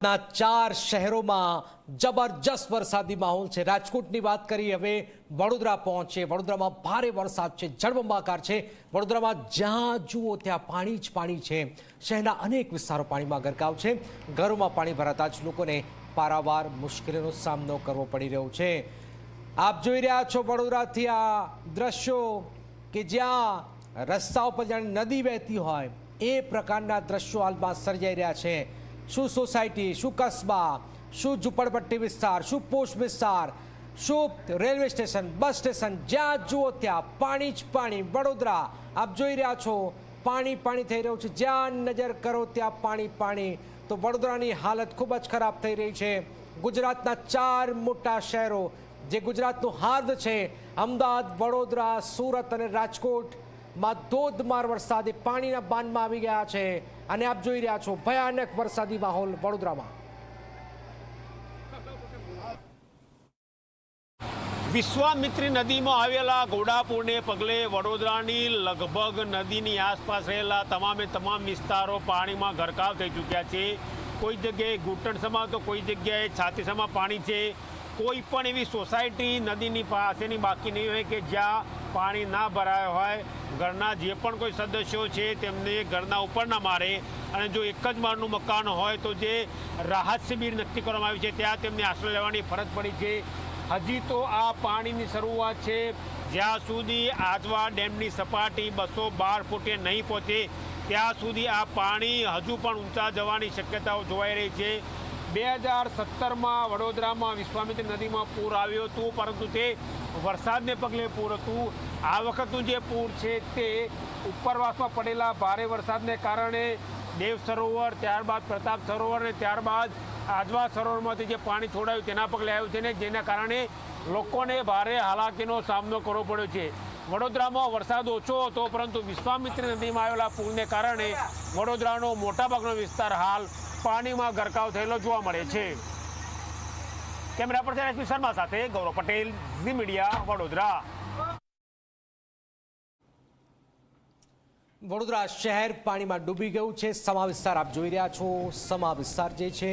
ના 4 શહેરોમાં જબરજસ્ત વરસાદી માહોલ છે। રાજકોટની વાત કરી, હવે વડોદરા પહોંચે। વડોદરામાં ભારે વરસાદ છે, જળબંબાકાર છે। વડોદરામાં જ્યાં જુઓ ત્યાં પાણી જ પાણી છે। શહેરના અનેક વિસ્તારો પાણીમાં ગરકાવ છે। ઘરોમાં પાણી ભરાતા જ લોકોને પારાવાર મુશ્કેલીનો સામનો કરવો પડી રહ્યો છે। આપ જોઈ રહ્યા છો વડોદરાથી આ દ્રશ્યો કે જ્યાં રસ્તાઓ પર જાણે નદી વહેતી હોય એ પ્રકારના દ્રશ્યો હાલમાં સર્જાઈ રહ્યા છે। શું સોસાયટી, શું કસ્બા, શું ઝૂંપડપટ્ટી વિસ્તાર, શું પોસ્ટ વિસ્તાર, શું રેલવે સ્ટેશન, બસ સ્ટેશન, જ્યાં જુઓ ત્યાં પાણી જ પાણી। વડોદરા આપ જોઈ રહ્યા છો, પાણી પાણી થઈ રહ્યું છે। જ્યાં નજર કરો ત્યાં પાણી પાણી। તો વડોદરાની હાલત ખૂબ જ ખરાબ થઈ રહી છે। ગુજરાતના 4 મોટા શહેરો જે ગુજરાતનું હાર્દ છે, અમદાવાદ, વડોદરા, સુરત અને રાજકોટમાં ધોધમાર વરસાદે પાણીના બાંધમાં આવી ગયા છે। અને આપ જોઈ રહ્યા છો ભયાનક વરસાદી માહોલ વડોદરામાં। વિશ્વામિત્રી નદીમાં આવેલા ઘોડાપુરને પગલે વડોદરાની લગભગ નદીની આસપાસ રહેલા તમામે તમામ વિસ્તારો પાણીમાં ગરકાવ થઈ ચૂક્યા છે। કોઈ જગ્યાએ ઘૂંટણસમાં તો કોઈ જગ્યાએ છાતીસમાં પાણી છે। કોઈ પણ એવી સોસાયટી નદીની પાસેની બાકી નહીં હોય કે જ્યાં પાણી ના ભરાયો હોય। ઘરના જે પણ કોઈ સદસ્યો છે તેમને ઘરના ઉપર ના મારે, અને જો એક જ માળનું મકાન હોય તો જે રાહત શિબિર નક્કી કરવામાં આવી છે ત્યાં તેમને આશ્રય લેવાની ફરજ પડી છે। હજી તો આ પાણીની શરૂઆત છે। જ્યાં સુધી આજવા ડેમની સપાટી 212 ફૂટે નહીં પહોંચે ત્યાં સુધી આ પાણી હજુ પણ ઊંચા જવાની શક્યતાઓ જોવાઈ રહી છે। 2017માં વડોદરામાં વિશ્વામિત્રી નદીમાં પૂર આવ્યું હતું, પરંતુ તે વરસાદને પગલે પૂર હતું। આ વખતનું જે પૂર છે તે ઉપરવાસમાં પડેલા ભારે વરસાદને કારણે દેવ સરોવર, ત્યારબાદ પ્રતાપ સરોવર અને ત્યારબાદ આજવા સરોવરમાંથી જે પાણી છોડાયું તેના પગલે આવ્યું છે ને જેના કારણે લોકોને ભારે હાલાકીનો સામનો કરવો પડ્યો છે। વડોદરામાં વરસાદ ઓછો હતો, પરંતુ વિશ્વામિત્રી નદીમાં આવેલા પૂરને કારણે વડોદરાનો મોટાભાગનો વિસ્તાર હાલ પાણીમાં ગરકાવ થયેલો જોવા મળે છે। કેમેરા પર્સન એસપી શર્મા સાથે ગૌરવ પટેલ, ઝી મીડિયા, વડોદરા। વડોદરા શહેર પાણીમાં ડૂબી ગયું છે। સમા વિસ્તાર આપ જોઈ રહ્યા છો, સમા વિસ્તાર જે છે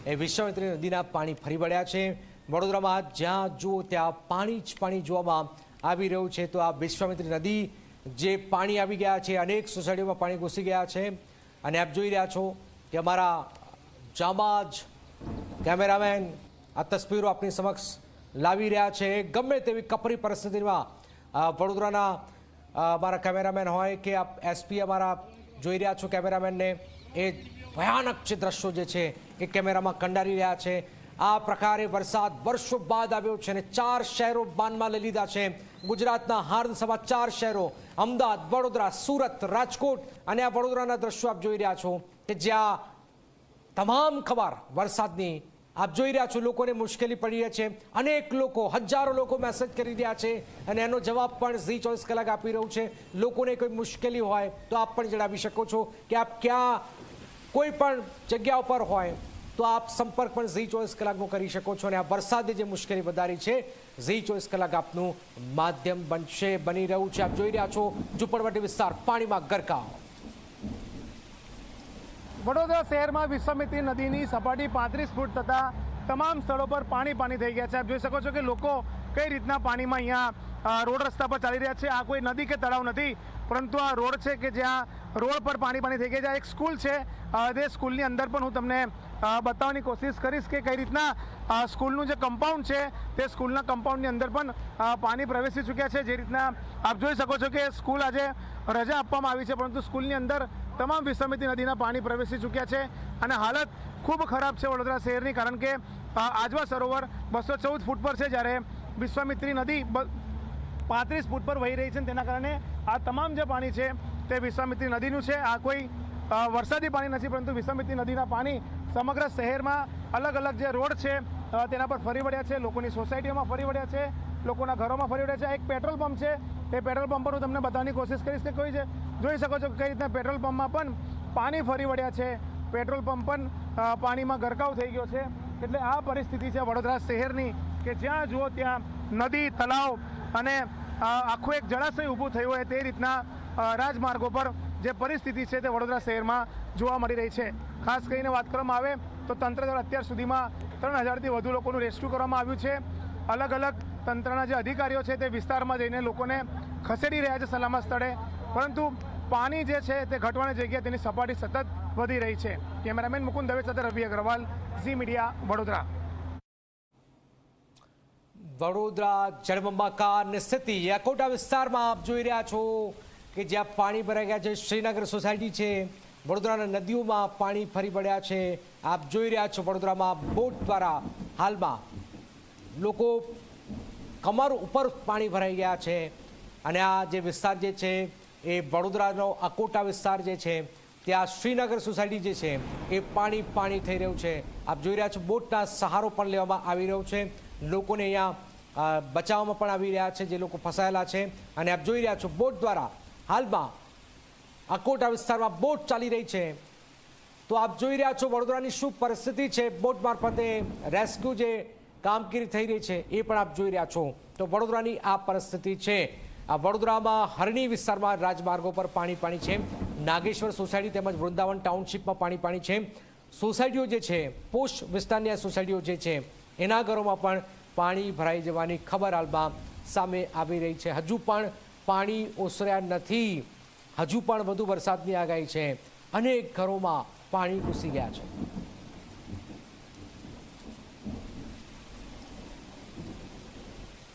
એ વિશ્વામિત્રી નદીના પાણી ફરી વળ્યા છે। વડોદરામાં જ્યાં જુઓ ત્યાં પાણી જ પાણી જોવામાં આવી રહ્યું છે। તો આ વિશ્વામિત્રી નદી જે પાણી આવી ગયા છે, અનેક સોસાયટીઓમાં પાણી ઘૂસી ગયા છે। અને આપ જોઈ રહ્યા છો કે અમારા જાબાજ કેમેરામેન આ તસવીરો આપની સમક્ષ લાવી રહ્યા છે। ગમે તેવી કપરી પરિસ્થિતિમાં વડોદરાના અમારા કેમેરામેન હોય કે આપ એસપી અમારા જોઈ રહ્યા છો કેમેરામેનને, એ ભયાનક જે દ્રશ્યો જે છે એ કેમેરામાં કંડારી રહ્યા છે। આ પ્રકારે વરસાદ વર્ષો બાદ આવ્યો છે અને 4 શહેરો બાનમાં લઈ લીધા છે। ગુજરાતના હાર્દસભા 4 શહેરો અમદાવાદ, વડોદરા, સુરત, રાજકોટ અને આ વડોદરાના દ્રશ્યો આપ જોઈ રહ્યા છો કે જ્યાં તમામ ખબર વરસાદની આપ જોઈ રહ્યા છો લોકોને મુશ્કેલી પડી રહી છે। અનેક લોકો, હજારો લોકો મેસેજ કરી રહ્યા છે અને એનો જવાબ પણ ઝી 24 કલાક આપી રહ્યું છે। લોકોને કોઈ મુશ્કેલી હોય તો આપ પણ જણાવી શકો છો કે આપ ક્યાં કોઈ પણ જગ્યા ઉપર હોય તો આપ સંપર્ક પણ ઝી 24 કલાકનો કરી શકો છો। અને આ વરસાદે જે મુશ્કેલી વધારી છે, ઝી 24 કલાક આપનું માધ્યમ બની રહ્યું છે। આપ જોઈ રહ્યા છો ઝૂંપડપટ્ટી વિસ્તાર પાણીમાં ગરકાવ। વડોદરા શહેરમાં વિશ્વામિત્રી નદીની સપાટી 35 ફૂટ થતાં તમામ સ્થળો પર પાણી થઈ ગયા છે। આપ જોઈ શકો છો કે લોકો કઈ રીતના પાણીમાં અહીંયા રોડ રસ્તા પર ચાલી રહ્યા છે। આ કોઈ નદી કે તળાવ નથી, પરંતુ આ રોડ છે કે જ્યાં રોડ પર પાણી થઈ ગયા છે। એક સ્કૂલ છે, તે સ્કૂલની અંદર પણ હું તમને બતાવવાની કોશિશ કરીશ કે કઈ રીતના સ્કૂલનું જે કમ્પાઉન્ડ છે તે સ્કૂલના કમ્પાઉન્ડની અંદર પણ પાણી પ્રવેશી ચૂક્યા છે। જે રીતના આપ જોઈ શકો છો કે સ્કૂલ આજે રજા આપવામાં આવી છે, પરંતુ સ્કૂલની અંદર તમામ વિશ્વામિત્રી નદીના પાણી પ્રવેશી ચૂક્યા છે અને હાલત ખૂબ ખરાબ છે વડોદરા શહેરની, કારણ કે આજવા સરોવર 214 ફૂટ પર છે, જ્યારે વિશ્વામિત્રી નદી 35 ફૂટ પર વહી રહી છે। તેના કારણે આ તમામ જે પાણી છે તે વિશ્વામિત્રી નદીનું છે। આ કોઈ વરસાદી પાણી નથી, પરંતુ વિશ્વામિત્રી નદીના પાણી સમગ્ર શહેરમાં અલગ અલગ જે રોડ છે તેના પર ફરી વળ્યા છે, લોકોની સોસાયટીઓમાં ફરી વળ્યા છે, લોકોના ઘરોમાં ફરી વળ્યા છે। એક પેટ્રોલ પંપ છે, તે પેટ્રોલ પંપ પર હું તમને બતાવવાની કોશિશ કરીશ કે કોઈ છે જોઈ શકો છો કઈ રીતના પેટ્રોલ પંપમાં પણ પાણી ફરી વળ્યા છે। પેટ્રોલ પંપ પણ પાણીમાં ગરકાવ થઈ ગયો છે। એટલે આ પરિસ્થિતિ છે વડોદરા શહેરની કે જ્યાં જુઓ ત્યાં નદી, તળાવ અને આખું એક જળાશય ઊભું થયું હોય તે રીતના રાજમાર્ગો પર જે પરિસ્થિતિ છે તે વડોદરા શહેરમાં જોવા મળી રહી છે। ખાસ કરીને વાત કરવામાં આવે તો તંત્ર દ્વારા અત્યાર સુધીમાં 3000થી વધુ લોકોનું રેસ્ક્યુ કરવામાં આવ્યું છે. અલગ અલગ તંત્રના જે અધિકારીઓ છે તે વિસ્તારમાં જઈને લોકોને ખસેડી રહ્યા છે સલામત સ્થળે, પરંતુ પાણી જે છે તે ઘટવાની જગ્યાએ તેની સપાટી સતત વધી રહી છે. કેમેરામેન મુકુંદ દવે સાથે રવિ અગ્રવાલ, ઝી મીડિયા, વડોદરા. વડોદરા જળબંબાકારની સ્થિતિ અકોટા વિસ્તારમાં આપ જોઈ રહ્યા છો કે જ્યાં પાણી ભરાઈ ગયા છે. શ્રીનગર સોસાયટી છે, વડોદરાના નદીઓમાં પાણી ફરી વળ્યા છે. આપ જોઈ રહ્યા છો વડોદરામાં બોટ દ્વારા હાલમાં લોકો કમર ઉપર પાણી ભરાઈ ગયા છે. અને આ જે વિસ્તાર જે છે એ વડોદરાનો અકોટા વિસ્તાર જે છે ત્યાં શ્રીનગર સોસાયટી જે છે એ પાણી થઈ રહ્યું છે. આપ જોઈ રહ્યા છો બોટના સહારો પણ લેવામાં આવી રહ્યો છે. લોકોને અહીંયા બચાવવામાં પણ આવી રહ્યા છે જે લોકો ફસાયેલા છે. અને આપ જોઈ રહ્યા છો બોટ દ્વારા હાલમાં અકોટા વિસ્તારમાં બોટ ચાલી રહી છે. તો આપ જોઈ રહ્યા છો વડોદરાની શું પરિસ્થિતિ છે. બોટ મારફતે રેસ્ક્યુ જે કામગીરી થઈ રહી છે એ પણ આપ જોઈ રહ્યા છો. તો વડોદરાની આ પરિસ્થિતિ છે. આ વડોદરામાં હરણી વિસ્તારમાં રાજમાર્ગો પર પાણી છે. નાગેશ્વર સોસાયટી તેમજ વૃંદાવન ટાઉનશીપમાં પાણી છે. સોસાયટીઓ જે છે પોસ્ટ વિસ્તારની આ સોસાયટીઓ જે છે એના ઘરોમાં પણ પાણી ભરાઈ જવાની ખબર હાલમાં સામે આવી રહી છે. હજુ પણ પાણી ઓસર્યા નથી. હજુ પણ વધુ વરસાદની આગાહી છે. અનેક ઘરોમાં પાણી ઘૂસી ગયા છે.